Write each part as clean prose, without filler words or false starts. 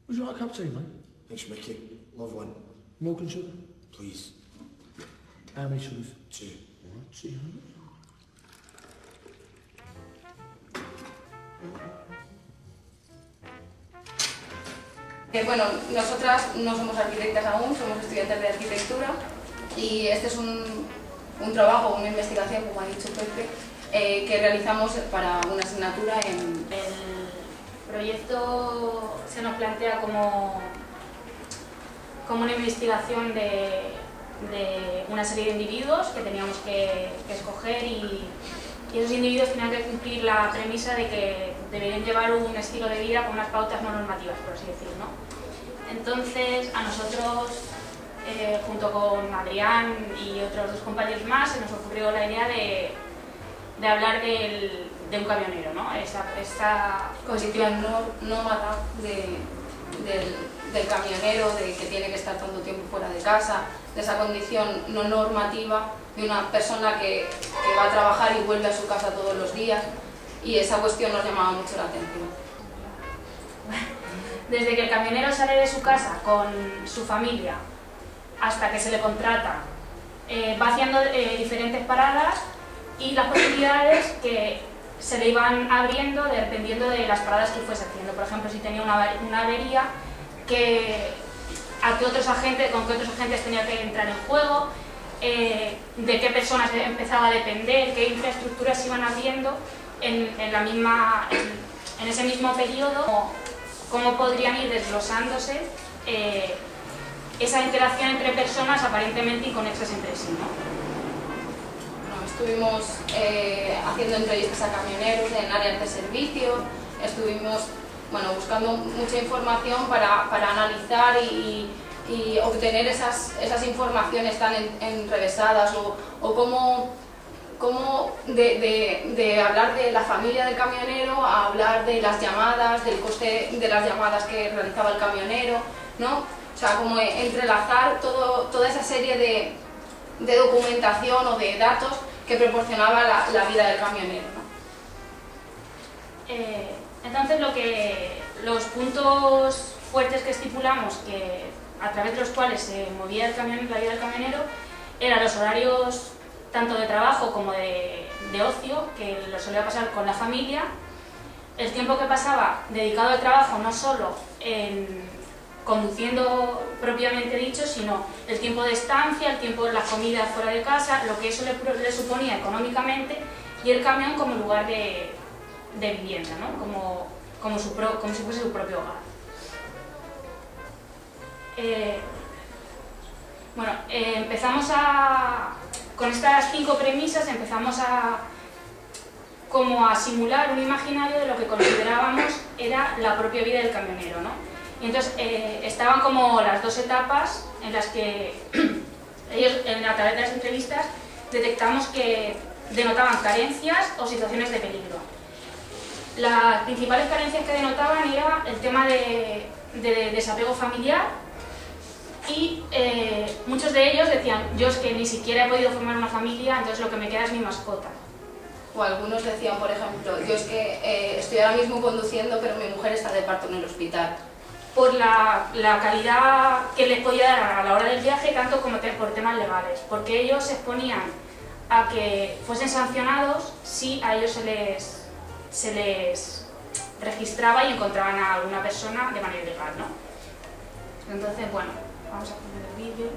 Would you like a cup of tea, mate? Thanks, Mickey. Love one. Milk and sugar? Please. How many sugars? 2. Alright, 200. Bueno, nosotras no somos arquitectas aún, somos estudiantes de arquitectura y este es un trabajo, una investigación, como ha dicho Pepe, que realizamos para una asignatura en... El proyecto se nos plantea como una investigación de una serie de individuos que teníamos que escoger y esos individuos tenían que cumplir la premisa de que deberían llevar un estilo de vida con unas pautas no normativas, por así decirlo, ¿no? Entonces, a nosotros, junto con Adrián y otros 2 compañeros más, se nos ocurrió la idea de hablar de un camionero, ¿no? Esta condición nómada del camionero, de que tiene que estar tanto tiempo fuera de casa, de esa condición no normativa de una persona que va a trabajar y vuelve a su casa todos los días, y esa cuestión nos llamaba mucho la atención. Desde que el camionero sale de su casa con su familia hasta que se le contrata, va haciendo diferentes paradas y las posibilidades que se le iban abriendo dependiendo de las paradas que fuese haciendo. Por ejemplo, si tenía una avería, con qué otros agentes tenía que entrar en juego, de qué personas empezaba a depender, qué infraestructuras se iban abriendo en ese mismo periodo, cómo podrían ir desglosándose esa interacción entre personas aparentemente inconexas entre sí, ¿no? Bueno, estuvimos haciendo entrevistas a camioneros en áreas de servicio, estuvimos buscando mucha información para analizar y obtener esas informaciones tan enrevesadas o cómo de hablar de la familia del camionero a hablar de las llamadas, del coste de las llamadas que realizaba el camionero, ¿no? O sea, como entrelazar toda esa serie de documentación o de datos que proporcionaba la vida del camionero, ¿no? Entonces, los puntos fuertes que estipulamos, a través de los cuales se movía la vida del camionero, eran los horarios tanto de trabajo como de ocio, que lo solía pasar con la familia, el tiempo que pasaba dedicado al trabajo, no solo en conduciendo propiamente dicho, sino el tiempo de estancia, el tiempo de la comida fuera de casa, lo que eso le suponía económicamente, y el camión como lugar de vivienda, ¿no? como si fuese su propio hogar. Con estas 5 premisas empezamos a simular un imaginario de lo que considerábamos era la propia vida del camionero, ¿no? Y entonces estaban como las 2 etapas en las que ellos, a través de las entrevistas, detectamos que denotaban carencias o situaciones de peligro. Las principales carencias que denotaban era el tema de desapego familiar, y muchos de ellos decían: yo es que ni siquiera he podido formar una familia, entonces lo que me queda es mi mascota. O algunos decían, por ejemplo: yo es que estoy ahora mismo conduciendo, pero mi mujer está de parto en el hospital. Por la calidad que les podía dar a la hora del viaje, tanto como por temas legales, porque ellos se exponían a que fuesen sancionados si a ellos se les registraba y encontraban a alguna persona de manera ilegal, ¿no? Entonces, bueno, vamos a poner el vídeo.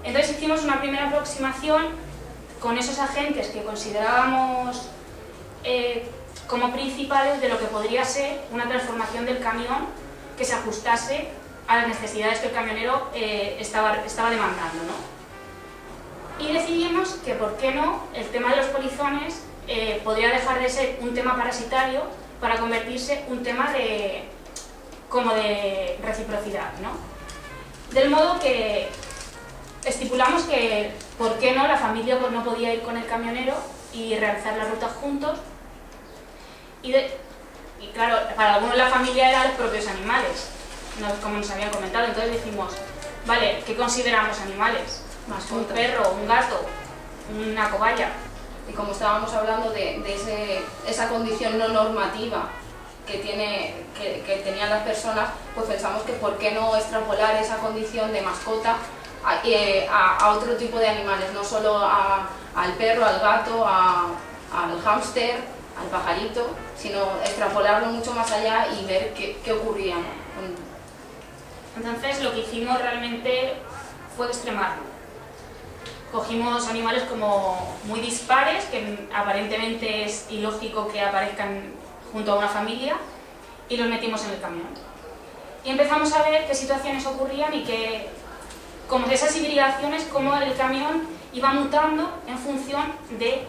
Entonces hicimos una primera aproximación con esos agentes que considerábamos como principales de lo que podría ser una transformación del camión que se ajustase a las necesidades que el camionero estaba demandando, ¿no? Y decidimos que, ¿por qué no?, el tema de los polizones podría dejar de ser un tema parasitario para convertirse en un tema de reciprocidad, ¿no? Del modo que estipulamos que, ¿por qué no?, la familia no podía ir con el camionero y realizar las rutas juntos. Y claro, para algunos la familia eran los propios animales, como nos habían comentado. Entonces dijimos, vale, ¿qué consideramos animales? Un perro, un gato, una cobaya. Y como estábamos hablando de esa condición no normativa que tenían las personas, pues pensamos que por qué no extrapolar esa condición de mascota a otro tipo de animales, no solo al perro, al gato, al hámster, al pajarito, sino extrapolarlo mucho más allá y ver qué ocurría. Entonces lo que hicimos realmente fue extremarlo. Cogimos animales como muy dispares, que aparentemente es ilógico que aparezcan junto a una familia, y los metimos en el camión. Y empezamos a ver qué situaciones ocurrían y como esas hibridaciones, cómo el camión iba mutando en función de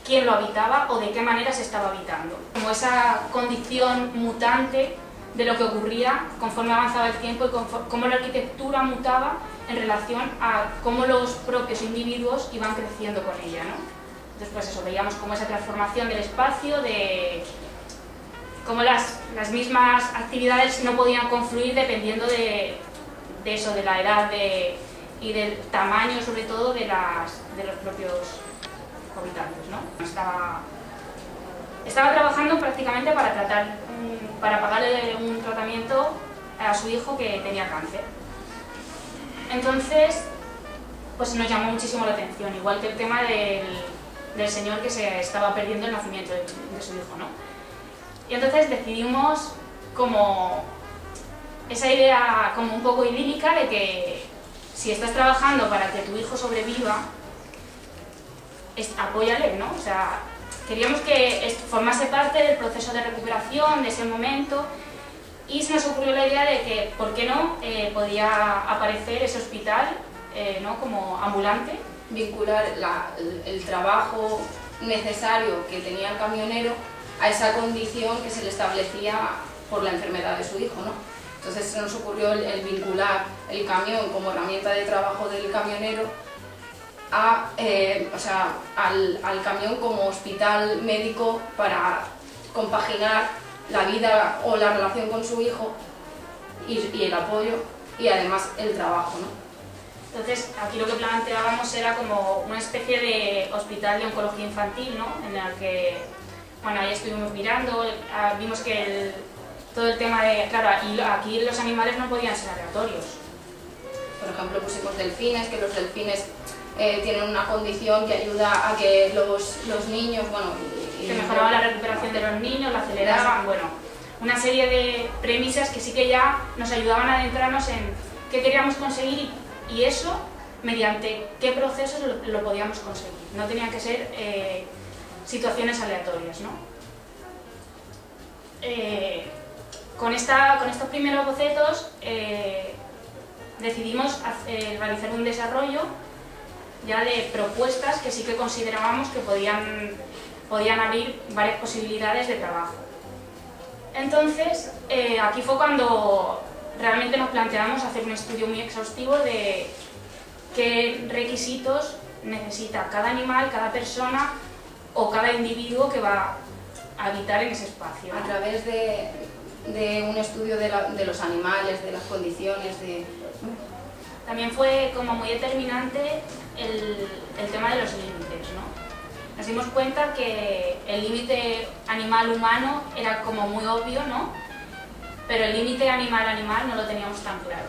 quién lo habitaba o de qué manera se estaba habitando. Como esa condición mutante de lo que ocurría conforme avanzaba el tiempo y cómo la arquitectura mutaba en relación a cómo los propios individuos iban creciendo con ella, ¿no? Entonces, pues eso, veíamos como esa transformación del espacio, de cómo las mismas actividades no podían confluir dependiendo de eso, de la edad y del tamaño, sobre todo, de los propios habitantes, ¿no? Estaba trabajando prácticamente para pagarle un tratamiento a su hijo que tenía cáncer. Entonces, pues nos llamó muchísimo la atención, igual que el tema del señor que se estaba perdiendo el nacimiento de su hijo, ¿no? Y entonces decidimos como esa idea como un poco idílica de que si estás trabajando para que tu hijo sobreviva, apóyale, ¿no? O sea, queríamos que formase parte del proceso de recuperación, de ese momento, y se nos ocurrió la idea de que, ¿por qué no?, podía aparecer ese hospital, ¿no?, como ambulante. Vincular el trabajo necesario que tenía el camionero a esa condición que se le establecía por la enfermedad de su hijo, ¿no? Entonces se nos ocurrió el vincular el camión como herramienta de trabajo del camionero al camión como hospital médico para compaginar la vida o la relación con su hijo y el apoyo y además el trabajo, ¿no? Entonces aquí lo que planteábamos era como una especie de hospital de oncología infantil, ¿no? En el que, bueno, ahí estuvimos mirando, vimos que todo el tema de, claro, aquí los animales no podían ser aleatorios. Por ejemplo, pusimos delfines, que los delfines tienen una condición que ayuda a que los niños, bueno... que mejoraba la recuperación de los niños, la aceleraban, bueno, una serie de premisas que sí que ya nos ayudaban a adentrarnos en qué queríamos conseguir y eso, mediante qué procesos lo podíamos conseguir. No tenían que ser situaciones aleatorias, ¿no? Con estos primeros bocetos decidimos realizar un desarrollo ya de propuestas que sí que considerábamos que podían abrir varias posibilidades de trabajo. Entonces, aquí fue cuando realmente nos planteamos hacer un estudio muy exhaustivo de qué requisitos necesita cada animal, cada persona o cada individuo que va a habitar en ese espacio, ¿no? A través de un estudio de los animales, de las condiciones, También fue como muy determinante el tema de los límites, ¿no? Nos dimos cuenta que el límite animal-humano era como muy obvio, ¿no? Pero el límite animal-animal no lo teníamos tan claro.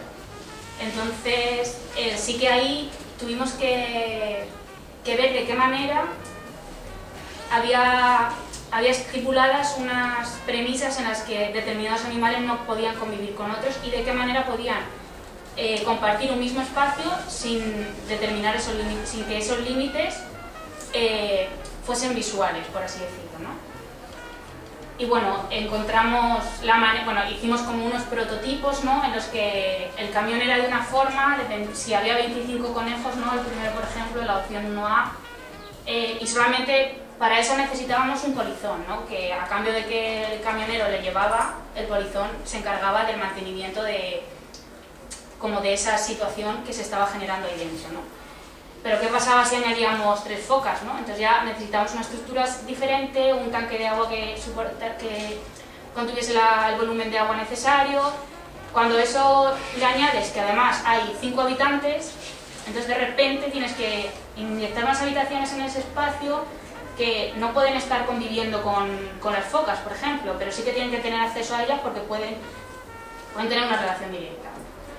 Entonces, sí que ahí tuvimos que ver de qué manera había estipuladas unas premisas en las que determinados animales no podían convivir con otros y de qué manera podían compartir un mismo espacio sin determinar esos límites, sin que esos límites fuesen visuales, por así decirlo, ¿no? Y bueno, hicimos como unos prototipos, ¿no?, en los que el camión era de una forma, si había 25 conejos, ¿no?, el primero, por ejemplo, la opción 1A, y solamente para eso necesitábamos un polizón, ¿no?, que a cambio de que el camionero le llevaba, el polizón se encargaba del mantenimiento de esa situación que se estaba generando ahí dentro, ¿no? Pero ¿qué pasaba si añadíamos 3 focas, ¿no? Entonces ya necesitábamos una estructura diferente, un tanque de agua que contuviese el volumen de agua necesario. Cuando eso le añades que además hay 5 habitantes, entonces de repente tienes que inyectar unas habitaciones en ese espacio, que no pueden estar conviviendo con las focas, por ejemplo, pero sí que tienen que tener acceso a ellas porque pueden tener una relación directa.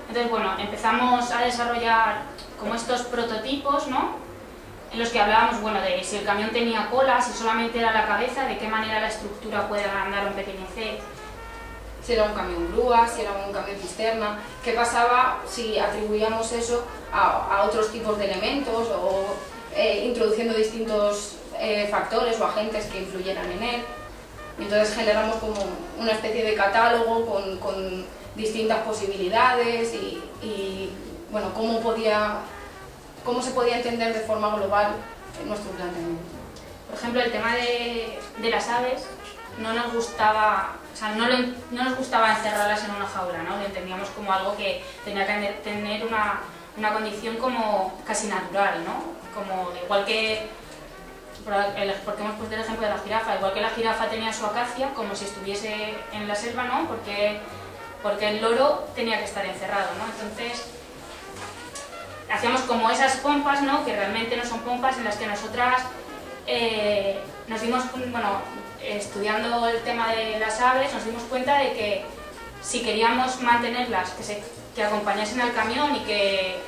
Entonces, bueno, empezamos a desarrollar como estos prototipos, ¿no? En los que hablábamos, bueno, de si el camión tenía cola, si solamente era la cabeza, de qué manera la estructura puede agrandar o empequeñecer. Si era un camión grúa, si era un camión cisterna, qué pasaba si atribuíamos eso a otros tipos de elementos o introduciendo distintos factores o agentes que influyeran en él. Y entonces generamos como una especie de catálogo con distintas posibilidades y bueno, cómo se podía entender de forma global nuestro planteamiento. Por ejemplo, el tema de las aves no nos gustaba, o sea, no nos gustaba encerrarlas en una jaula, ¿no? Lo entendíamos como algo que tenía que tener una condición como casi natural, ¿no? Como igual que, porque hemos puesto el ejemplo de la jirafa, igual que la jirafa tenía su acacia, como si estuviese en la selva, ¿no? Porque el loro tenía que estar encerrado, ¿no? Entonces, hacíamos como esas pompas, ¿no? Que realmente no son pompas, en las que nosotras nos dimos, bueno, estudiando el tema de las aves, nos dimos cuenta de que si queríamos mantenerlas, que acompañasen al camión y que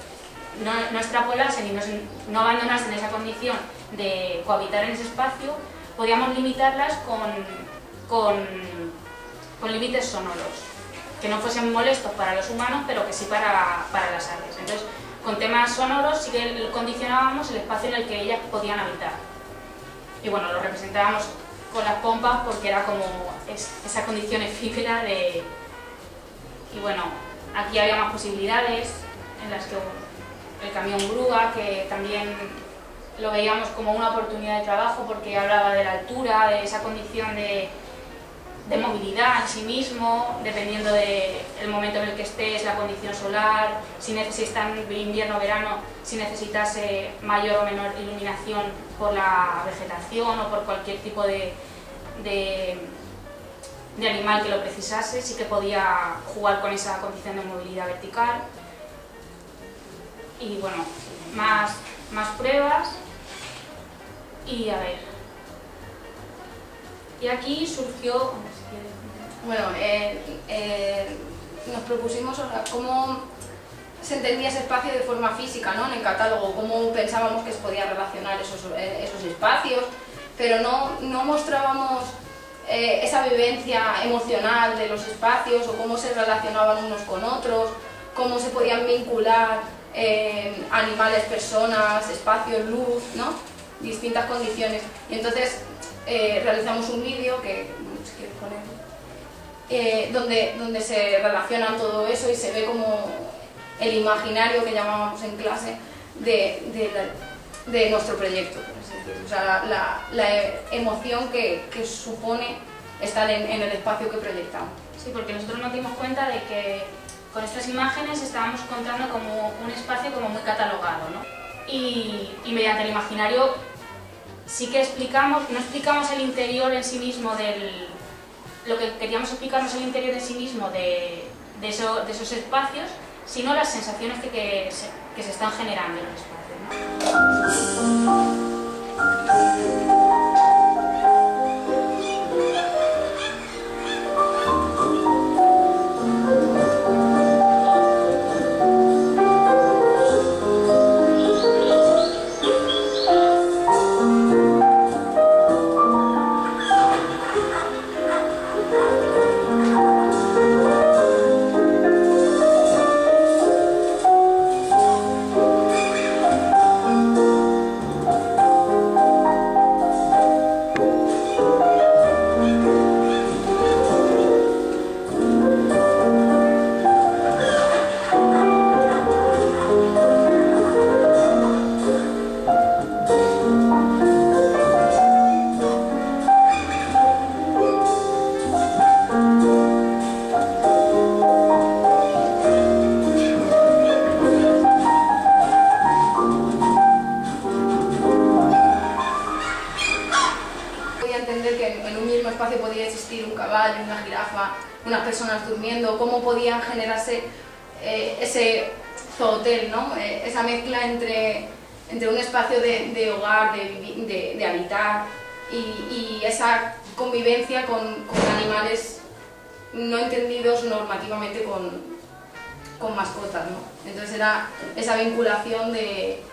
no extrapolasen y no abandonasen esa condición de cohabitar en ese espacio, podíamos limitarlas con límites sonoros, que no fuesen molestos para los humanos, pero que sí para las aves. Entonces, con temas sonoros sí que condicionábamos el espacio en el que ellas podían habitar. Y bueno, lo representábamos con las pompas porque era como esa condición efímera de... Y bueno, aquí había más posibilidades en las que el camión grúa, que también lo veíamos como una oportunidad de trabajo porque hablaba de la altura, de esa condición de movilidad en sí mismo, dependiendo del momento en el que estés, la condición solar, si está en invierno o verano, si necesitase mayor o menor iluminación por la vegetación o por cualquier tipo de animal que lo precisase, sí que podía jugar con esa condición de movilidad vertical. Y bueno, más pruebas. Y a ver, y aquí surgió... Bueno, nos propusimos cómo se entendía ese espacio de forma física, ¿no? En el catálogo, cómo pensábamos que se podía relacionar esos espacios, pero no mostrábamos esa vivencia emocional de los espacios o cómo se relacionaban unos con otros, cómo se podían vincular animales, personas, espacios, luz, ¿no? Distintas condiciones. Y entonces realizamos un vídeo que, si quieres ponerlo, donde se relaciona todo eso y se ve como el imaginario que llamábamos en clase de nuestro proyecto, por así decirlo. O sea, la emoción que supone estar en el espacio que proyectamos. Sí, porque nosotros nos dimos cuenta de que con estas imágenes estábamos contando como un espacio como muy catalogado, ¿no? Y mediante el imaginario sí que no explicamos el interior en sí mismo lo que queríamos explicarnos el interior en sí mismo de esos espacios, sino las sensaciones que se están generando en el espacio, ¿no? Una jirafa, unas personas durmiendo, cómo podían generarse ese zoohotel, ¿no? Esa mezcla entre entre un espacio de hogar, de habitar y esa convivencia con animales no entendidos normativamente con mascotas, ¿no? Entonces era esa vinculación de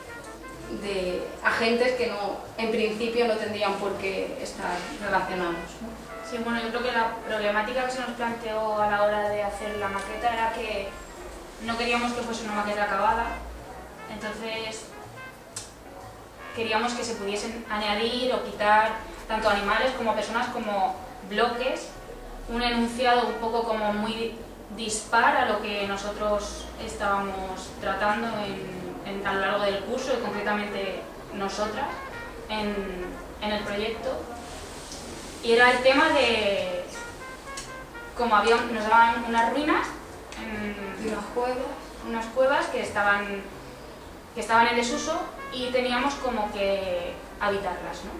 agentes que en principio no tendrían por qué estar relacionados, ¿no? Sí, bueno, yo creo que la problemática que se nos planteó a la hora de hacer la maqueta era que no queríamos que fuese una maqueta acabada, entonces queríamos que se pudiesen añadir o quitar tanto animales como personas como bloques, un enunciado un poco como muy dispar a lo que nosotros estábamos tratando a lo largo del curso y concretamente nosotras en el proyecto. Y era el tema de como nos daban unas ruinas, unas cuevas que estaban en desuso y teníamos como que habitarlas, ¿no?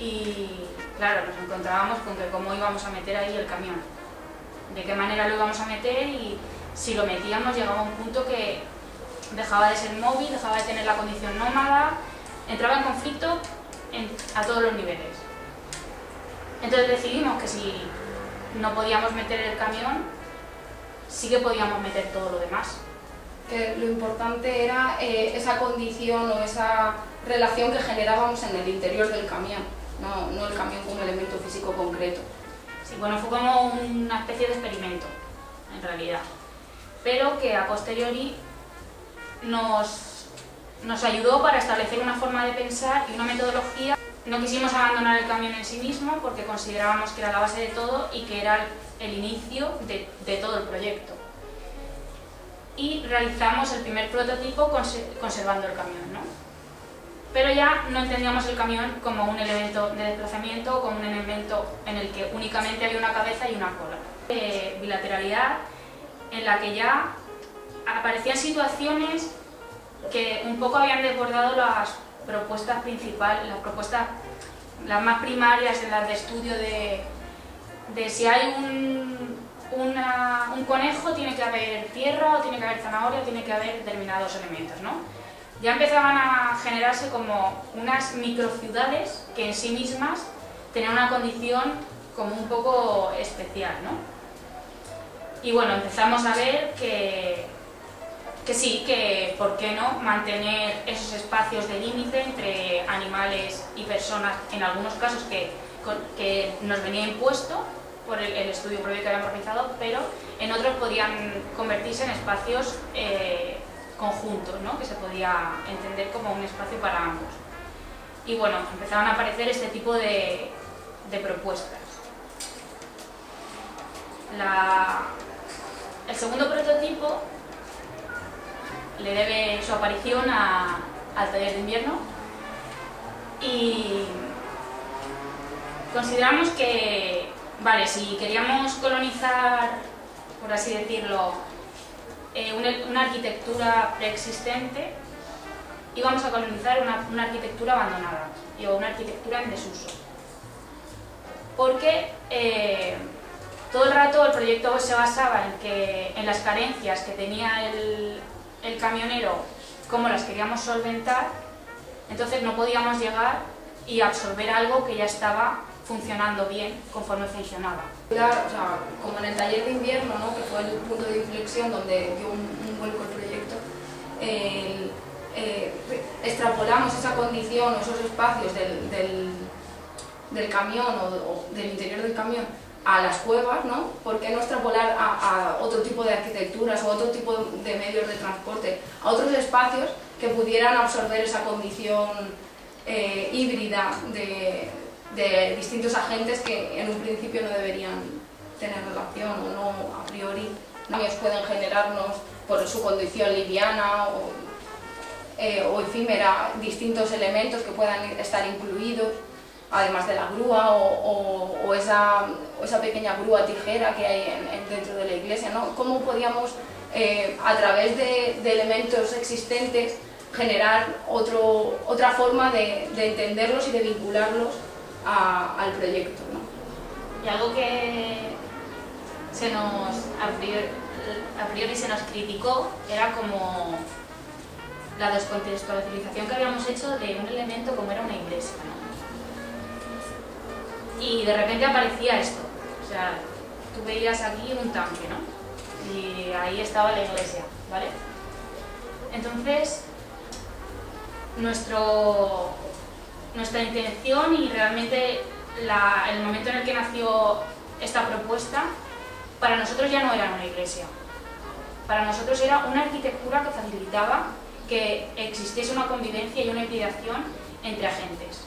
Y claro, nos encontrábamos con que cómo íbamos a meter ahí el camión, de qué manera lo íbamos a meter, y si lo metíamos llegaba a un punto que dejaba de ser móvil, dejaba de tener la condición nómada, entraba en conflicto a todos los niveles. Entonces decidimos que si no podíamos meter el camión, sí que podíamos meter todo lo demás. Que lo importante era esa condición o esa relación que generábamos en el interior del camión, no el camión como un elemento físico concreto. Sí, bueno, fue como una especie de experimento, en realidad, pero que a posteriori nos ayudó para establecer una forma de pensar y una metodología. No quisimos abandonar el camión en sí mismo porque considerábamos que era la base de todo y que era el inicio de todo el proyecto. Y realizamos el primer prototipo conservando el camión, ¿no? Pero ya no entendíamos el camión como un elemento de desplazamiento o como un elemento en el que únicamente había una cabeza y una cola. Bilateralidad en la que ya aparecían situaciones que un poco habían desbordado las propuestas principales, las más primarias en las de estudio de si hay un conejo, tiene que haber tierra o tiene que haber zanahoria o tiene que haber determinados elementos, ¿no? Ya empezaban a generarse como unas microciudades que en sí mismas tenían una condición como un poco especial, ¿no? Y bueno, empezamos a ver que sí, que por qué no mantener esos espacios de límite entre animales y personas, en algunos casos que nos venía impuesto por el estudio previo que habíamos realizado, pero en otros podían convertirse en espacios conjuntos, ¿no? Que se podía entender como un espacio para ambos. Y bueno, empezaron a aparecer este tipo de propuestas. El segundo prototipo le debe su aparición al taller de invierno y consideramos que, vale, si queríamos colonizar, por así decirlo, una arquitectura preexistente, íbamos a colonizar una arquitectura abandonada o una arquitectura en desuso. Porque todo el rato el proyecto se basaba en las carencias que tenía el camionero, cómo las queríamos solventar, entonces no podíamos llegar y absorber algo que ya estaba funcionando bien conforme funcionaba. Claro, o sea, como en el taller de invierno, ¿no? Que fue el punto de inflexión donde dio un vuelco el proyecto, extrapolamos esa condición o esos espacios del camión o del interior del camión a las cuevas, ¿no? ¿Por qué no extrapolar a otro tipo de arquitecturas o otro tipo de medios de transporte, a otros espacios que pudieran absorber esa condición híbrida de distintos agentes que en un principio no deberían tener relación o no a priori? Ellos pueden generarnos por su condición liviana o efímera distintos elementos que puedan estar incluidos, además de la grúa o esa pequeña grúa tijera que hay dentro de la iglesia, ¿no? ¿Cómo podíamos, a través de elementos existentes, generar otra forma de entenderlos y de vincularlos al proyecto, ¿no? Y algo que a priori se nos criticó era como la descontextualización que habíamos hecho de un elemento como era una iglesia, ¿no? Y de repente aparecía esto, o sea, tú veías aquí un tanque, ¿no? Y ahí estaba la iglesia, ¿vale? Entonces, nuestra intención y realmente el momento en el que nació esta propuesta, para nosotros ya no era una iglesia. Para nosotros era una arquitectura que facilitaba que existiese una convivencia y una hibridación entre agentes.